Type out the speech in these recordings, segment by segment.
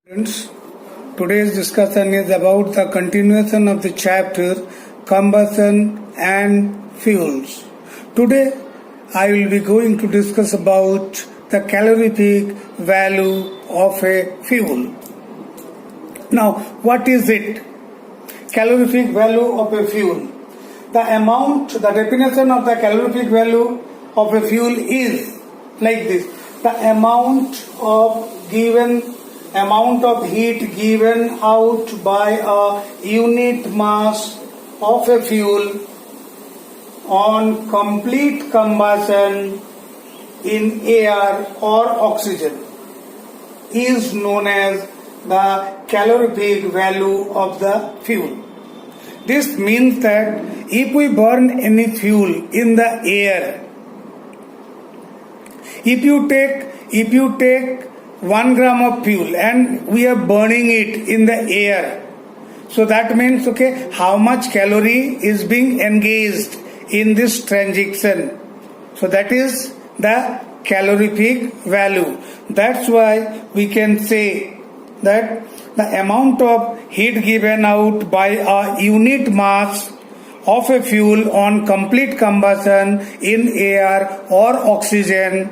Friends, today's discussion is about the continuation of the chapter Combustion and Fuels. Today, I will be going to discuss about the calorific value of a fuel. Now, what is it? Calorific value of a fuel. The definition of the calorific value of a fuel is like this. The amount of heat given out by a unit mass of a fuel on complete combustion in air or oxygen is known as the calorific value of the fuel. This means that if we burn any fuel in the air, if you take 1 gram of fuel and we are burning it in the air, so that means how much calorie is being engaged in this transaction. So that is the calorific value. That's why we can say that the amount of heat given out by a unit mass of a fuel on complete combustion in air or oxygen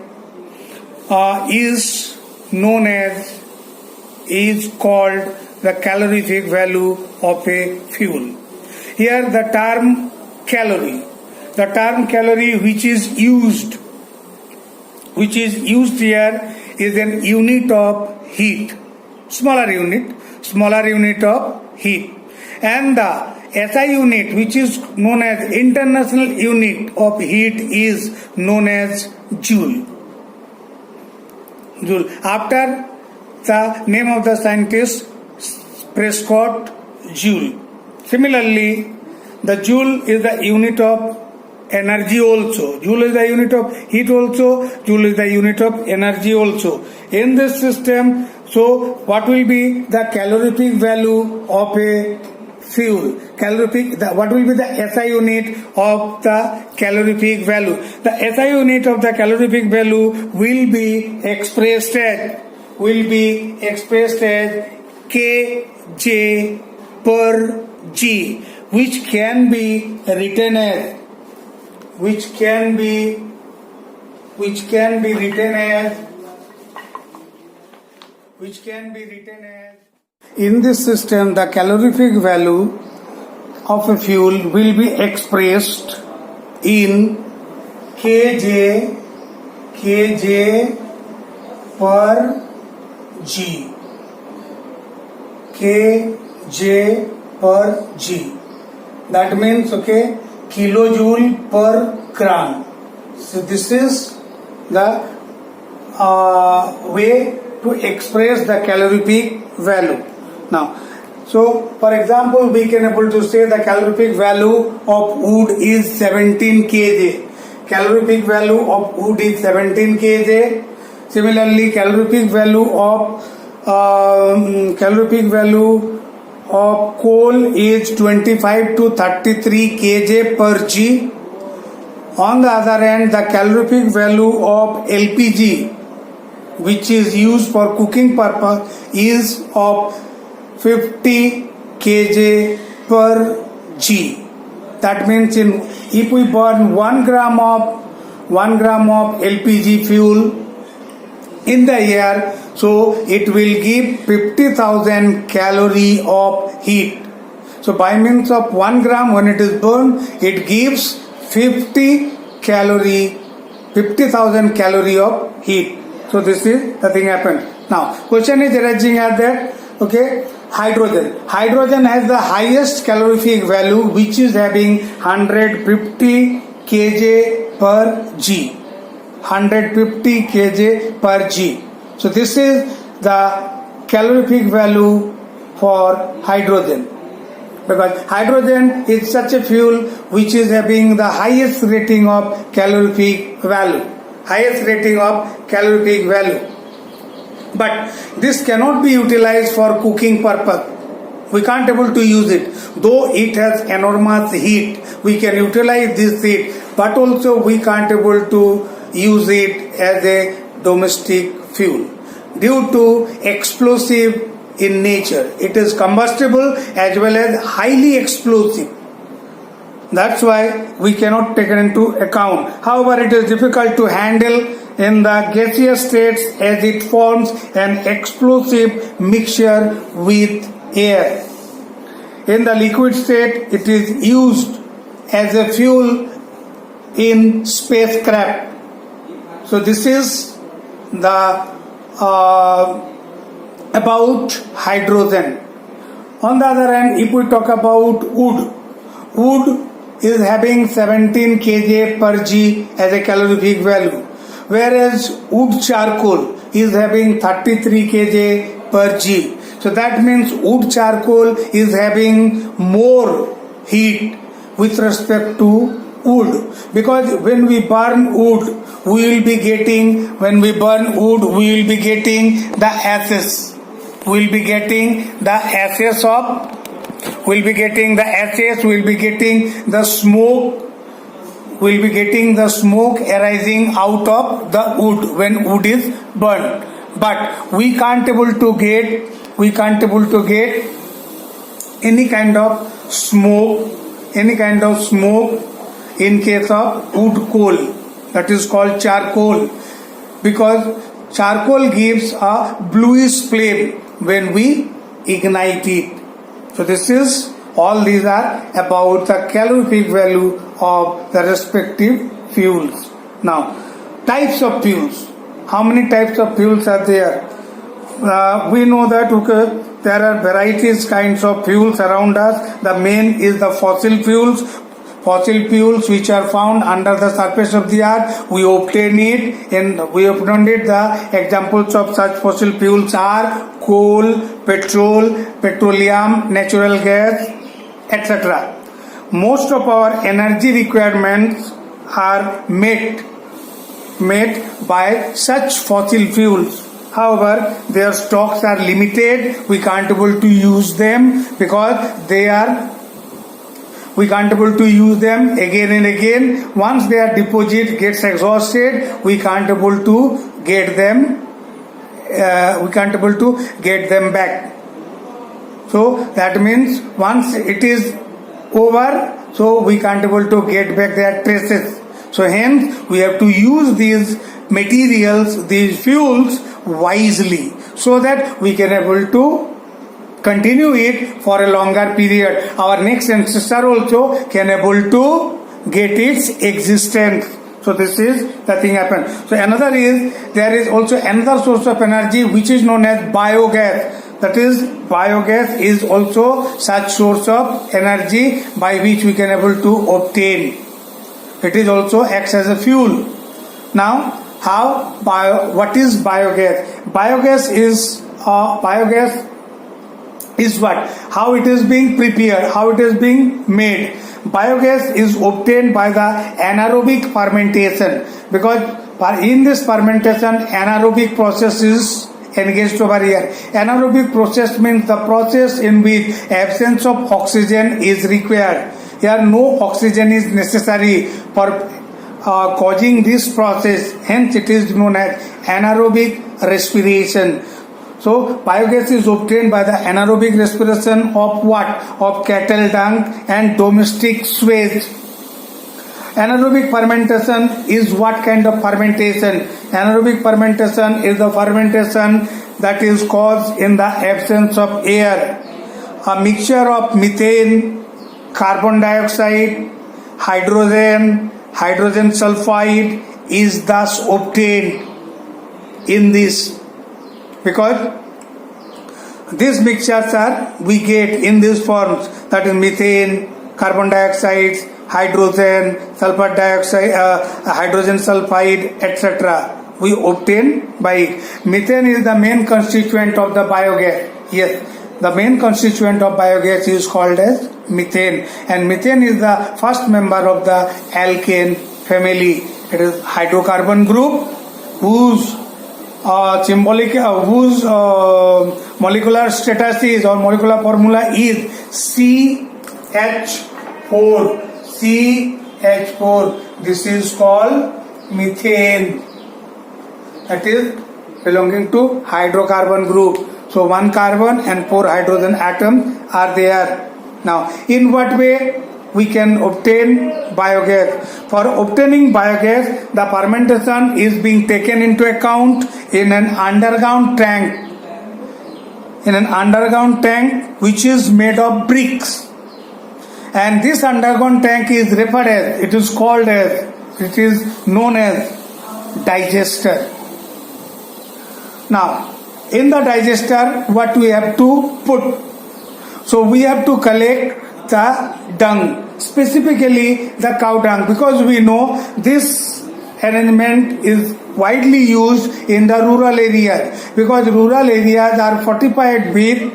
is called the calorific value of a fuel. Here the term calorie which is used here is an unit of heat, smaller unit of heat, and the SI unit, which is known as international unit of heat, is known as joule. After the name of the scientist, Prescott Joule. Similarly, the joule is the unit of energy also. Joule is the unit of heat also. Joule is the unit of energy also. In this system, so what will be the calorific value of a fuel? What will be the SI unit of the calorific value? The SI unit of the calorific value will be expressed as kJ per G, which can be written as in this system, the calorific value of a fuel will be expressed in kJ per G. kJ per G. That means kilojoule per gram. So this is the way to express the calorific value. Now, so for example, we can able to say the calorific value of wood is 17 kJ. Calorific value of wood is 17 kJ. Similarly, calorific value of coal is 25 to 33 kJ per G. On the other hand, the calorific value of LPG, which is used for cooking purpose, is of 50 kJ per G. That means if we burn 1 gram of LPG fuel in the air, so it will give 50,000 calorie of heat. So by means of 1 gram, when it is burned, it gives 50,000 calorie of heat. So this is the thing happened. Now, question is arising at that, hydrogen. Hydrogen has the highest calorific value, which is having 150 kJ per G. 150 kJ per G. So this is the calorific value for hydrogen. Because hydrogen is such a fuel which is having the highest rating of calorific value. But this cannot be utilized for cooking purpose. We can't able to use it. Though it has enormous heat, we can utilize this heat, but also we can't able to use it as a domestic fuel. due to explosive in nature. It is combustible as well as highly explosive. That's why we cannot take it into account. However, it is difficult to handle in the gaseous states as it forms an explosive mixture with air. In the liquid state, it is used as a fuel in spacecraft. So this is the about hydrogen. On the other hand, if we talk about wood is having 17 kJ per G as a calorific value, whereas wood charcoal is having 33 kJ per G. So that means wood charcoal is having more heat with respect to wood, because when we burn wood we will be getting the ashes. We'll be getting the smoke arising out of the wood when wood is burned. But we can't able to get any kind of smoke in case of wood coal, that is called charcoal, because charcoal gives a bluish flame when we ignite it. So these are about the calorific value of the respective fuels. Now, types of fuels. How many types of fuels are there? We know that there are varieties kinds of fuels around us. The main is the fossil fuels. Fossil fuels which are found under the surface of the earth, we obtain it. The examples of such fossil fuels are coal, petroleum, natural gas, etc. Most of our energy requirements are met by such fossil fuels. However, their stocks are limited. We can't able to use them because we can't able to use them again and again. Once their deposit gets exhausted, we can't able to get them back. So that means once it is over, so we can't able to get back their traces. So hence we have to use these materials, these fuels wisely, so that we can able to continue it for a longer period. Our next ancestor also can able to get its existence. So this is the thing happen. So there is also another source of energy which is known as biogas. That is, biogas is also such source of energy by which we can able to obtain. It is also acts as a fuel. Now, what is biogas? Biogas is what? How it is being prepared, how it is being made. Biogas is obtained by the anaerobic fermentation, because in this fermentation anaerobic process is engaged over here. Anaerobic process means the process in which absence of oxygen is required. Here no oxygen is necessary for causing this process, hence it is known as anaerobic respiration. So biogas is obtained by the anaerobic respiration of what? Of cattle dung and domestic sewage. Anaerobic fermentation is what kind of fermentation? Anaerobic fermentation is the fermentation that is caused in the absence of air. A mixture of methane, carbon dioxide, hydrogen sulfide is thus obtained in this, because these mixtures we get in these forms, that is methane, carbon dioxide, hydrogen, sulfur dioxide, hydrogen sulfide, etc. we obtain by it. Methane is the main constituent of the biogas. Yes, the main constituent of biogas is called as methane, and methane is the first member of the alkane family. It is hydrocarbon group whose molecular status is, or molecular formula is CH4. This is called methane. That is belonging to hydrocarbon group. So 1 carbon and 4 hydrogen atoms are there. Now, in what way we can obtain biogas? For obtaining biogas, the fermentation is being taken into account in an underground tank. In an underground tank which is made of bricks. And this underground tank is referred as, it is known as digester. Now, in the digester, what we have to put? So we have to collect the dung, specifically the cow dung, because we know this arrangement is widely used in the rural areas, because rural areas are fortified with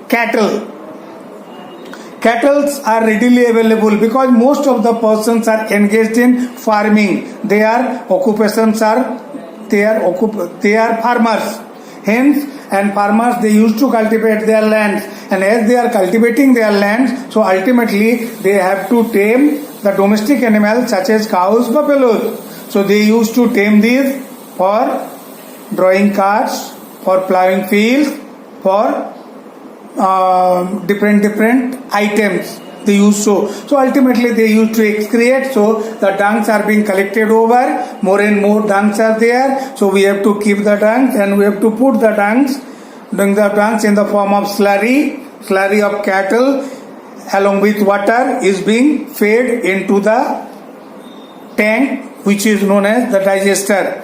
cattle. Cattle are readily available because most of the persons are engaged in farming. Their occupations are they are farmers. Hence, and farmers, they used to cultivate their lands, and as they are cultivating their lands, so ultimately they have to tame the domestic animals such as cows, buffaloes. So they used to tame these for drawing carts, for plowing fields, for different items they use. So ultimately they used to excrete. So the dungs are being collected over, more and more dungs are there. So we have to keep the dungs, and we have to put the dungs in the form of slurry of cattle along with water is being fed into the tank which is known as the digester.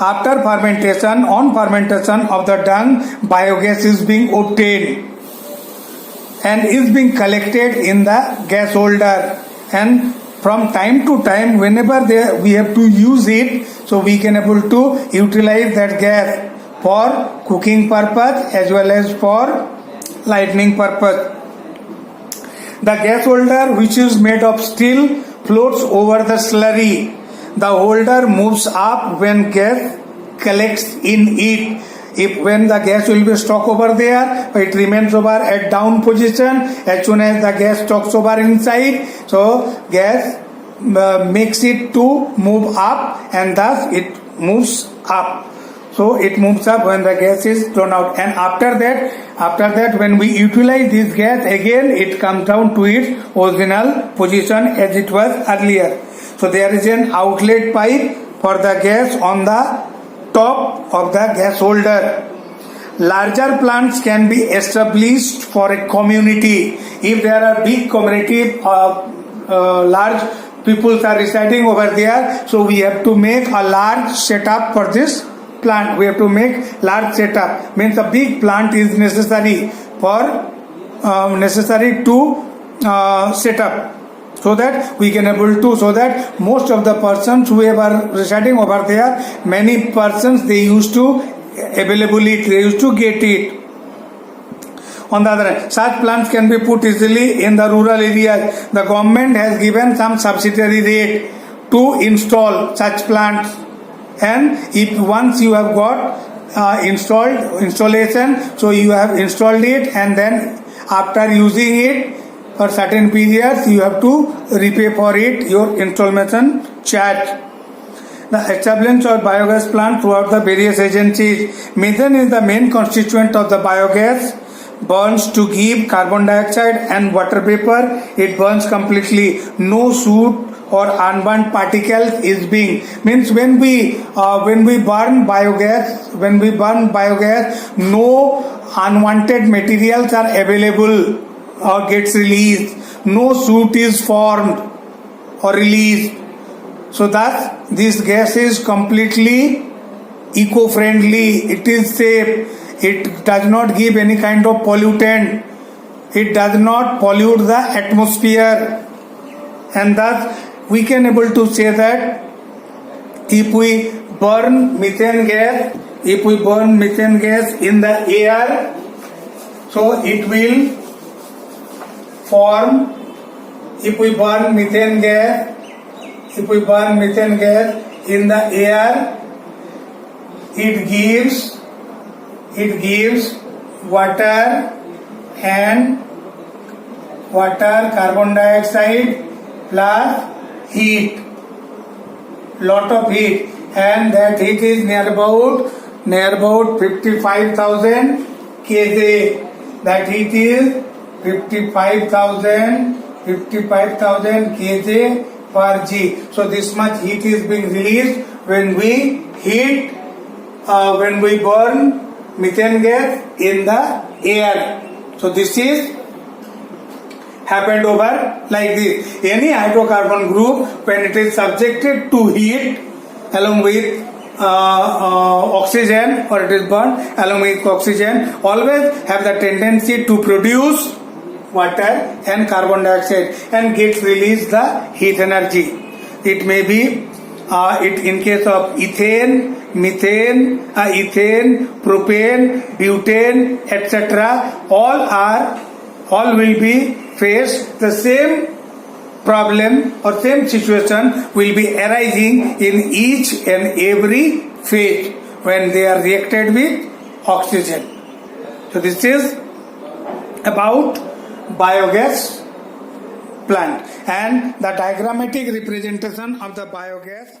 After fermentation, on fermentation of the dung, biogas is being obtained and is being collected in the gas holder, and from time to time whenever we have to use it, so we can able to utilize that gas for cooking purpose as well as for lighting purpose. The gas holder, which is made of steel, floats over the slurry. The holder moves up when gas collects in it. When the gas will be stuck over there, it remains over at down position. As soon as the gas stucks over inside, so gas makes it to move up, and thus it moves up. So it moves up when the gas is thrown out, and after that when we utilize this gas, again it comes down to its original position as it was earlier. So there is an outlet pipe for the gas on the top of the gas holder. Larger plants can be established for a community. If there are big community, large people are residing over there, so we have to make a large setup for this plant. We have to make large setup, means a big plant is necessary to set up, so that we can able to, so that most of the persons who are residing over there, many persons they used to available it, they used to get it. On the other hand, such plants can be put easily in the rural areas. The government has given some subsidiary rate to install such plants, and if once you have got installation, so you have installed it, and then after using it for certain periods, you have to repay for it your installation charge. The establishment of biogas plant throughout the various agencies. Methane is the main constituent of the biogas. Burns to give carbon dioxide and water vapor. It burns completely. No soot or unburnt particles is being, means when we burn biogas, no unwanted materials are available or gets released. No soot is formed or released. So thus this gas is completely eco-friendly. It is safe. It does not give any kind of pollutant. It does not pollute the atmosphere, and thus we can able to say that if we burn methane gas in the air, so it will form. If we burn methane gas in the air, it gives water, carbon dioxide plus heat, lot of heat, and that heat is near about near about 55,000 kJ. That heat is 55,000 kJ per G. So this much heat is being released when we heat, when we burn methane gas in the air. So this is happened over like this. Any hydrocarbon group, when it is subjected to heat along with oxygen, or it is burned along with oxygen, always have the tendency to produce water and carbon dioxide and gets released the heat energy. It may be in case of ethane, methane, propane, butane, etc. all will be face the same problem or same situation will be arising in each and every phase when they are reacted with oxygen. So this is about biogas plant and the diagrammatic representation of the biogas